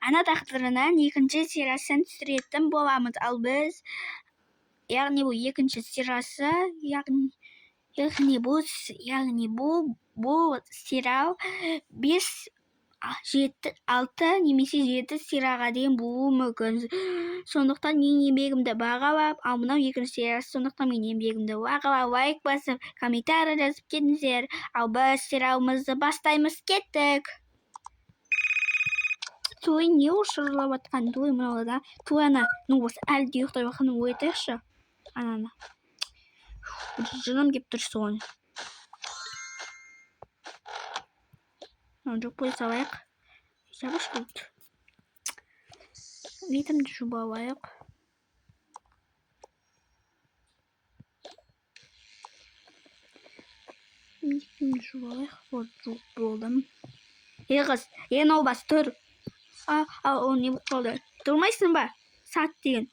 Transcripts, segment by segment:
ана тағдырынан екінші сериясын түсіретін боламыз. Ал біз, яғни бұл екінші сериясы, яғни бұл сериал 5, 6 немесе 7 серияға дейін болуы мүмкін. Сондықтан мен еңбегімді бағалап, ал мынау екінші сериясы, сондықтан мен еңбегімді бағалап, лайк басып, комментарий жазып кетіңіздер. Ал біз сериалымызды бастаймыз, кеттік. Той не ұшырылап атқан? Той мынау да. Той ана, осы әлі де ұйықтай бақаны оятайықшы. Ананы. Жыным кеп тұр соған. Жоқ қой салайық. Жабыш болды. Литімді жуып алайық. Литімді жуып алайық. Вот жуып болдым. Қыз, наубас тұр. Ол не болып қалды? Тұрмайсың ба? Сат деген.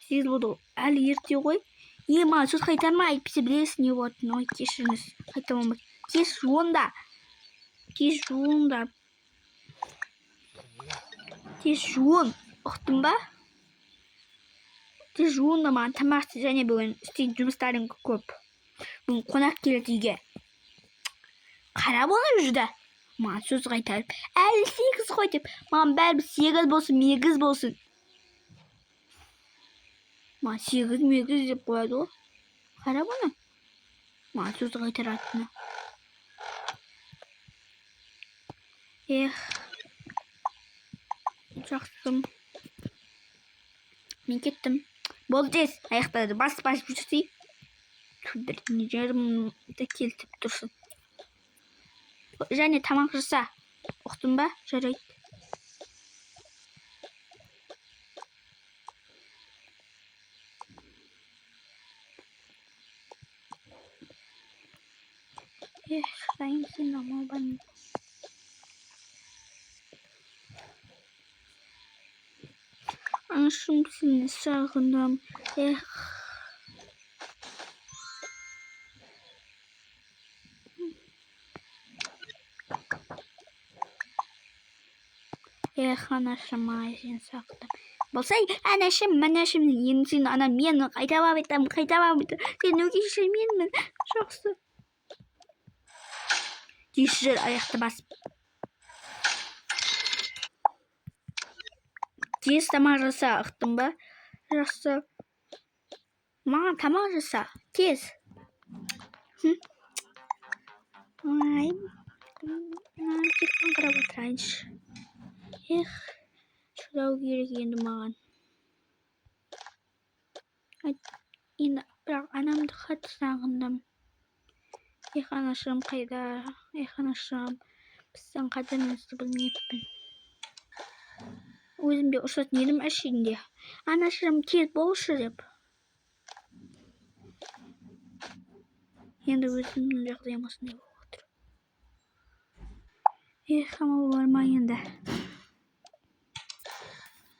8 болды. Әлі ерте ғой. Маған сөз қайтарма, әйтпесе білесің не болатынын. Ой, кешіріңіз. Қайтармамыз. Кеш жуында. Тез жуын. Ұқтың ба? Тез жуында маған тамақты және бүгін істейтін жұмыстарың көп. Бүгін қонақ келеді үйге. Қарап оны жүрді. Маған сөз қайтарып. Әлі 8 қой деп. Маған бәрібір 8 болсын, 8 болсын. Маған 8 деп қояды ғой. Қарап оны. Маған сөз қайтаратыны. Жақсым. Мен кеттім. Болды тез. Аяқтарды басып жүрсей. Бірден жарымды келтіп тұрсын. Және тамақ жаса. Ұқтың ба? Жарайды. Шырайым сен амал бармын. Анашым сені сағындым. Анашым, сені сағындым. Болсай, анашым, енді сен ана мен қайтап айтам. Сен өгейші менмін. Жақсы. Дешір аяқты басып. Тез тамақ жаса, ұқтың ба? Жақсы. Маған тамақ жаса. Тез. Телефон қарап отырайыншы. Шыдау керек енді маған. Енді бірақ анамды қатты сағындым. Анашым қайда? Анашым, біздің қадірімізді білмеппін. Өзімде ұшатын едім әшейінде. Анашым тез болшы деп. Енді өзімнің жағдайым осындай болып отыр. Амал бар ма енді?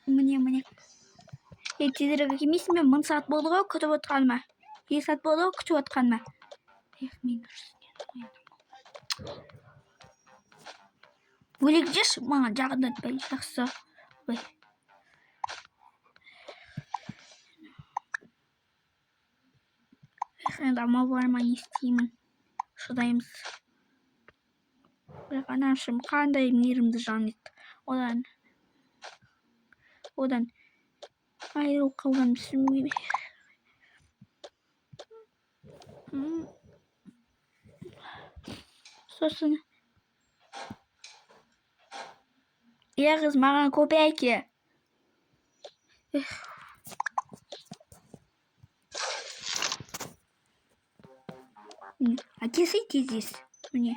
Міне. Тезірек келмейсің бе? 1000 сағат болды ғой күтіп отқаныма. 2 сағат болды ғой күтіп отқаныма. Мен өлек жеш, маған жағындатпай жақсы. Енді амал бар ма, не істеймін? Шыдаймыз. Бірақ анашым қандай мейірімді жан еді. Одан айырылып қалған түсінбеймін. Сосын қыз маған көпе әке. Әкесі тезес. Міне.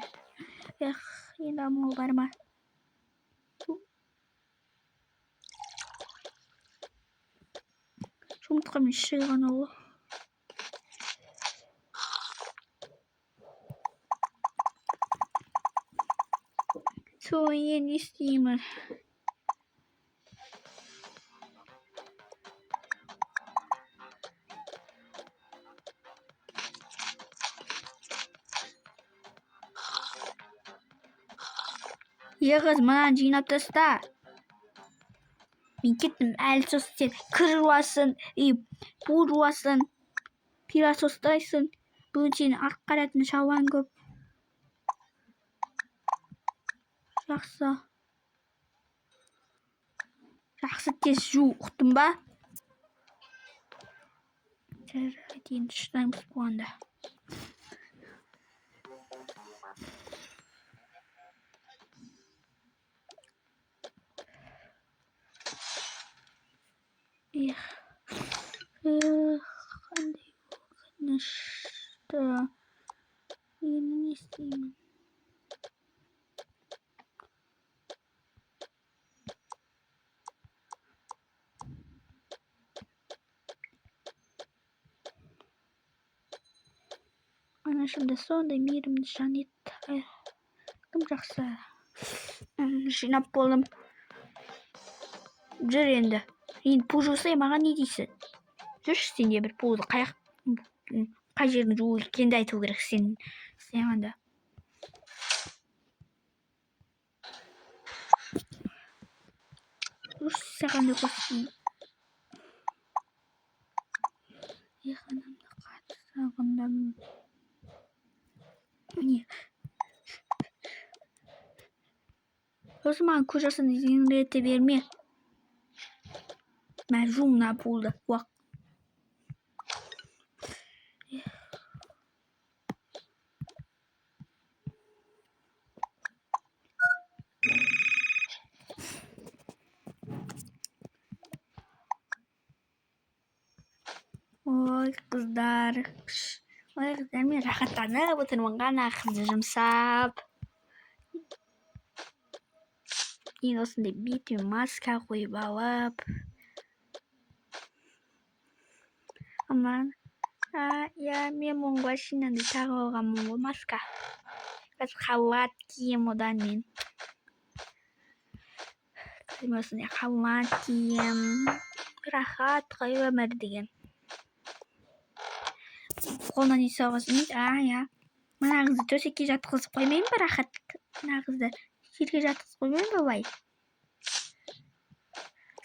Енді амал бар ма? Жұмыртқамен шыйған ол. Сол не істеймін? Егіз мынаны жинап таста. Мен кеттім, әлі сосын сен кір жуасың, пол жуасың, пилосостайсың. Бүгін сенің артқа қарайтын шаруаң көп. Жақсы. Жақсы тез жу, ұқтың ба? Дейін шыдаймыз болғанда. Қандай өкінішті. Енді не істеймін? Анашымда сондай мейірімді жан еді. Кім жақсы. Жинап болдым. Жүр енді. Енді пол жусай маған не дейсің? Жүрші сен де бір полды қай жерін жуу екенді айту керек сен анда. Жүрші саған да көрсетейін. Анамды қатты сағындым. Не? Сосын маған көз жасын зеңірете берме. Мен жуымна полды. Уақ. Ой, қыздар. Ой, қыздар, мен рахаттанып отырмын ғана қызды жұмсап. Ең осындай бетіме маска қойып алып. Аман. Мен машинаны тағып алғанмын ғой маска. Қазір халат кием одан мен. Қазір осындай халат кием. Рахат қой өмір деген. Қолына не салғызын? Мына қызды төсекке жатқызып қоймайын ба рахат? Мына қызды жерге жатқызып қоймайын ба бай?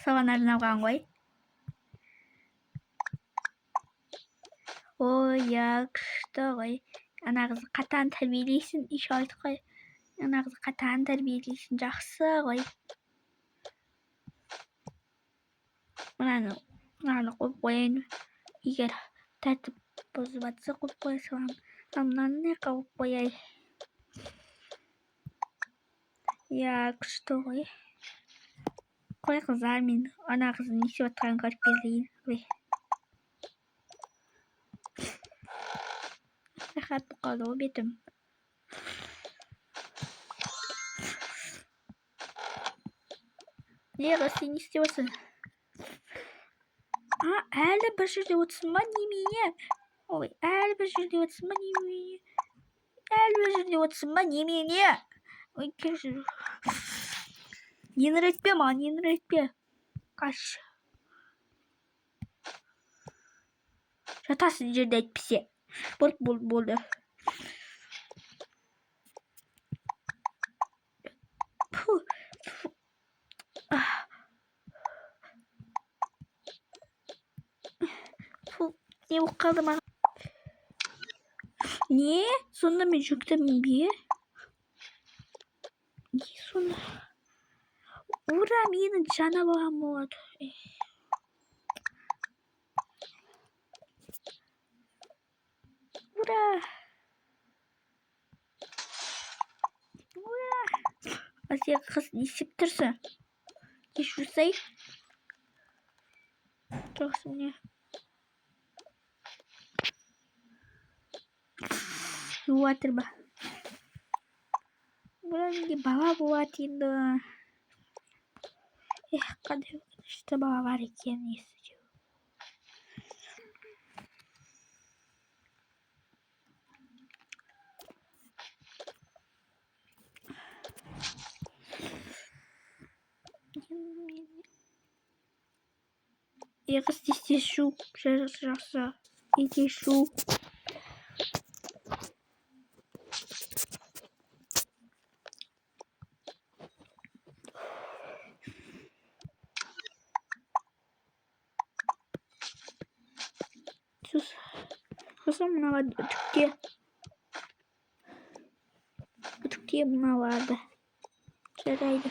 Соған арналған ғой. Ой, күшті ғой. Ана қызды қатаң тәрбиелейсің, еще айтып қой. Ана қызды қатаң тәрбиелейсің, жақсы ғой. Мынаны қойып қойайын. Егер тәртіп бұзып жатса қойып қоя саламын. Мынаны не қойып қояй. Күшті ғой. Қой қыздар, мен ана қыздың не істеп жатқанын көріп келейін. Рахат қалды ғой бетім. Неғыз, сен не істеп отырсың? Әлі бір жерде отырсың ба немене? Ой, әлі бір жерде отырсың ба немене? Әлі бір жерде отырсың ба немене? Ой, келші. Еңіретпе маған, еңіретпе. Қаш. Жатасың жерде әйтпесе. Болды. Не болып қалды маған? Не? Сонда мен жүктімін бе? Не сонда? Ура, менің жана балам болады. Ура! Сен қыз не істеп тұрсың? Кеш жүрсей? Жоқсы міне. Жуатыр ба? Бұра менде бала болады енді. Қандай өкінішті бала бар екен есі. Егіз тез шу. Жақсы. Иди шу. сосын мына үтікте мына барды. Жарайды.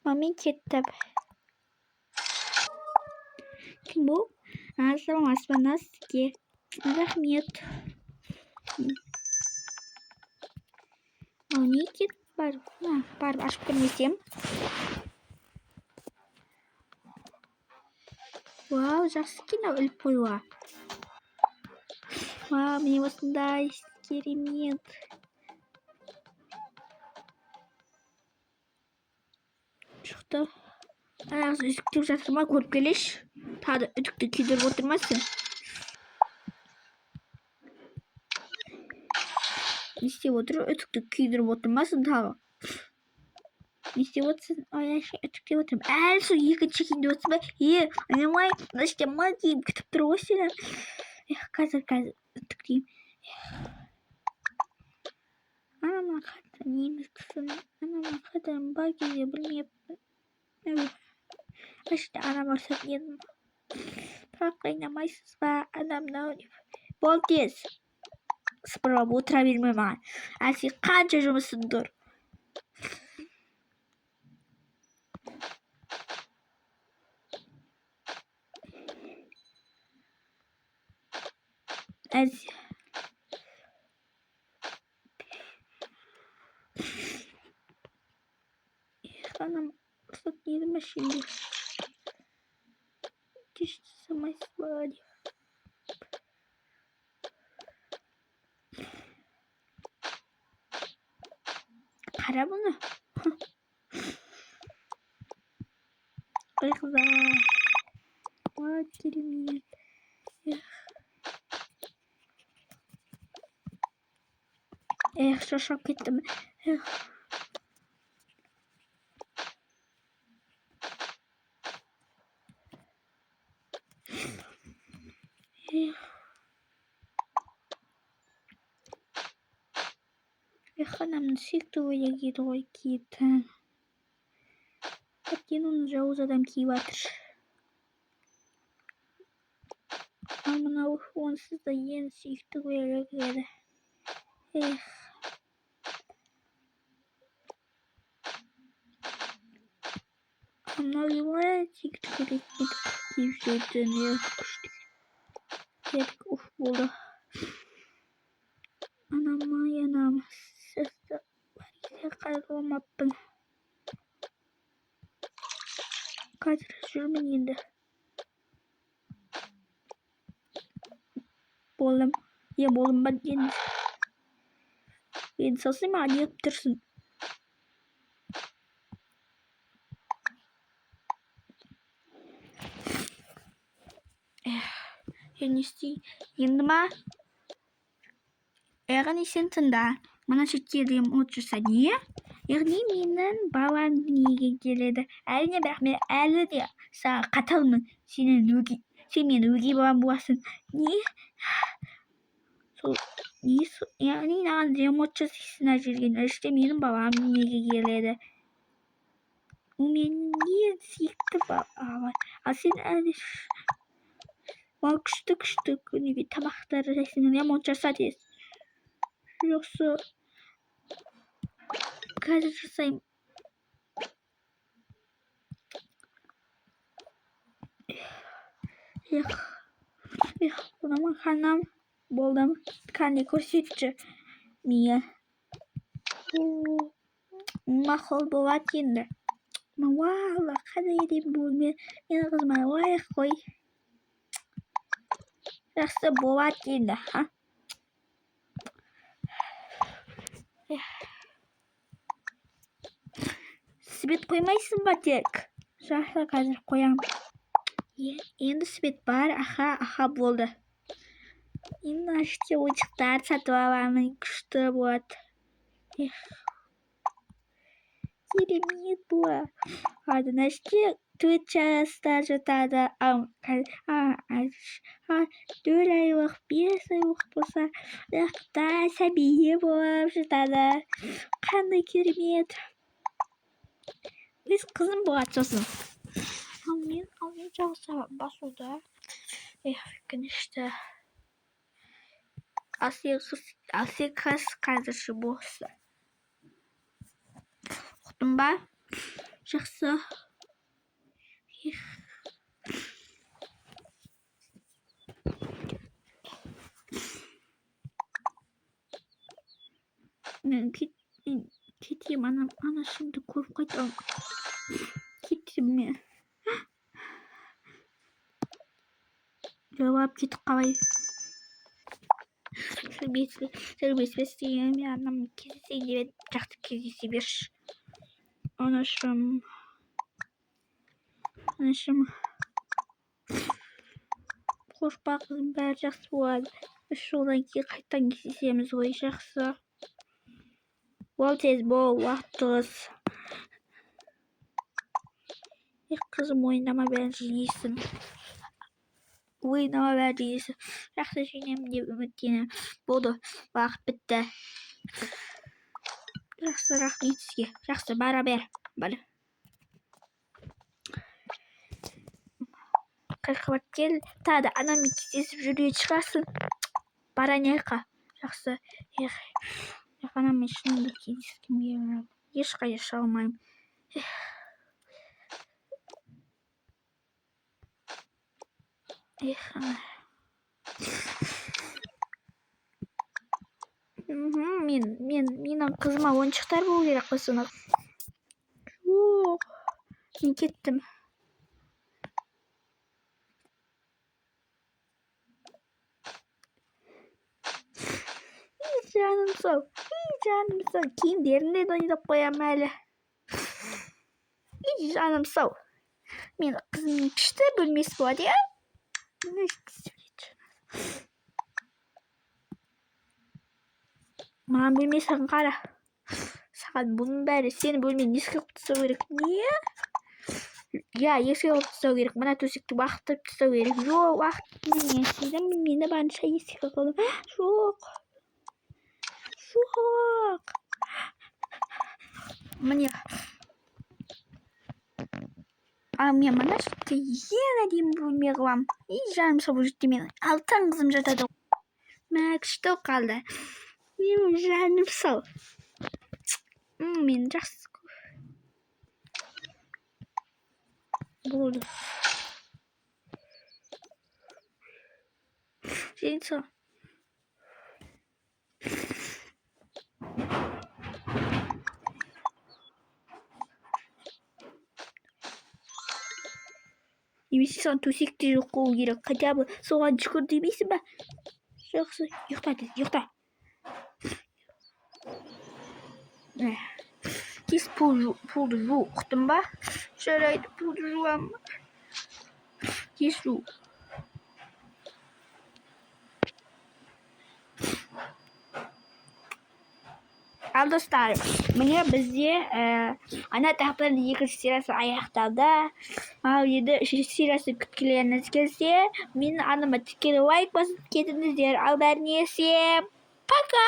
Мамин кетті. Кім бұл? Саламатсыз ба сізге? Рахмет. Не кет бар? Барып ашып көрмесем. Вау, жақсы кино іліп қоюға. Вау, міне осындай керемет. Шықты. Үтіктеп жатыр ма, көріп келеш. Тағы үтікті күйдіріп отырмасын. Не істеп отыр? Үтікті күйдіріп отырмасын тағы. Не істеп отырсың? Үтіктеп отырмын. Әлі сол екінші күйінде отырсың ба? Анамай, наштамай деймін, күтіп тұр ғой сені. Қазір үтіктеймін. Анама қадір немістісін. Анама қадірін бар кезде білмеппін. Ашты анама ұрсатын едім. Бірақ қайнамайсыз ба? Анамнау деп. Бол тез. Сыпырып отыра берме маған. Әлсі қанша жұмысын тұр. Әлсі. Анам ұрсатын едім машинде. Кешті самайсыз ба деп. Қара бұны. Ой қыздар. Ой керемет. Шошап кеттім. Анамның сүйікті ойы киді ғой киетін. Әттен оны жауыз адам киіп атыр. Ал мынау онсыз да ең сүйікті ойы киеді. Мынау елай сүйікті көрек киіп жүретін. Күшті. Уф болды. Анам-ай, анам. Сізді барисе қайғыламаппын. Қазір жүрмін енді. Болым. Болым ба енді. Енді сосын маған еп тұрсын. Не істей? Енді ма? Яғни сен тыңда. Мына шеттерден ұмыт жүрса не? Яғни менің балам дүниеге келеді. Әрине, бірақ мен әлі де саған қаталмын. Сен менің өгей балам боласың. Не? Яғни маған ремонт жасайсың жерген. Іште менің балам дүниеге келеді. Ол менің ең сүйікті балам. Ал сен әлі күшті күніге тамақтар жасайсың. Ремонт жаса тез. Жоқсы қазір жасаймын. Бұнамын қанам болдым. Қандай көрсетші мия. Мақұл болады енді. Мауала қандай еден бұл мен қызыма лайық қой. Жақсы болады енді. Свет қоймайсың ба тек? Жақсы қазір қоям. Енді свет бар. Аха болды. Мен іште ойыншықтар сатып аламын, күшті болады. Керемет болады. Ладно, іште 4 жаста жатады. 4 айлық, 5 айлық болса, жақта сәбие болып жатады. Қандай керемет. Өз қызым болады сосын. Ал мен жақсы басуда. Өкінішті. Ал сен қазірші болса. Ұқтың ба? Жақсы. Мен кетем, анашымды көріп қайтам. Кетем мен. Жауап кетіп қалай. Сәлбес деген мен анам кездесейін деп жақсы кездесе берші. Анашым. Қорықпа қызым, бәрі жақсы болады. 3 жылдан кейін қайтадан кездесеміз ғой, жақсы. Ол тез бол, уақыт. Қызым, ойнама бәрін жинейсің. Жақсы жинемін деп үміттенемін. Болды, уақыт бітті. Жақсы, рахмет сізге. Жақсы, бара бер. Қайқабат кел, тағы анаммен кездесіп жүрген шығарсың. Бара неқа. Жақсы. Анаммен шынында кездескім келмейді. Ешқайда шыға алмаймын. Менің қызыма ойыншықтар болу керек қой соны. Жоқ. Мен кеттім. Жаным сау. Киімдерін де ойнап қоямын әлі. Жаным сау. Мен қызымның күшті бөлмесі болады, я? Маған бөлмесін қара. Саған бұның бәрі сені бөлмені еске қылып тастау керек. Не? Я, еске қылып тастау керек. Мына төсекті уақыттап тастау керек. Жоқ, уақыт не істейдім? Мені барынша еске қылдым. Жоқ. Міне. Мен мына жерде ең әдемі бөлме қылам. Жаным сау бұл жерде менің алтын қызым жатады. Мә, күшті қалды. Менің жаным сау. Мен жақсы. Болды. Сен сау. Немесе сан төсекте жоқ қылу керек. Хотя бы соған жүгір демейсің ба? Жақсы, ұйықта. Тез пулды жу, ұқтың ба? Жарайды, пулды жуамын. Тез жу. Ал достар, міне бізде ана тақпырдың 2-ші сериясы аяқталды. Ал енді 3-ші сериясы күткілеріңіз келсе, мен аныма тікелей лайк басып кетіңіздер. Ал бәріне пока!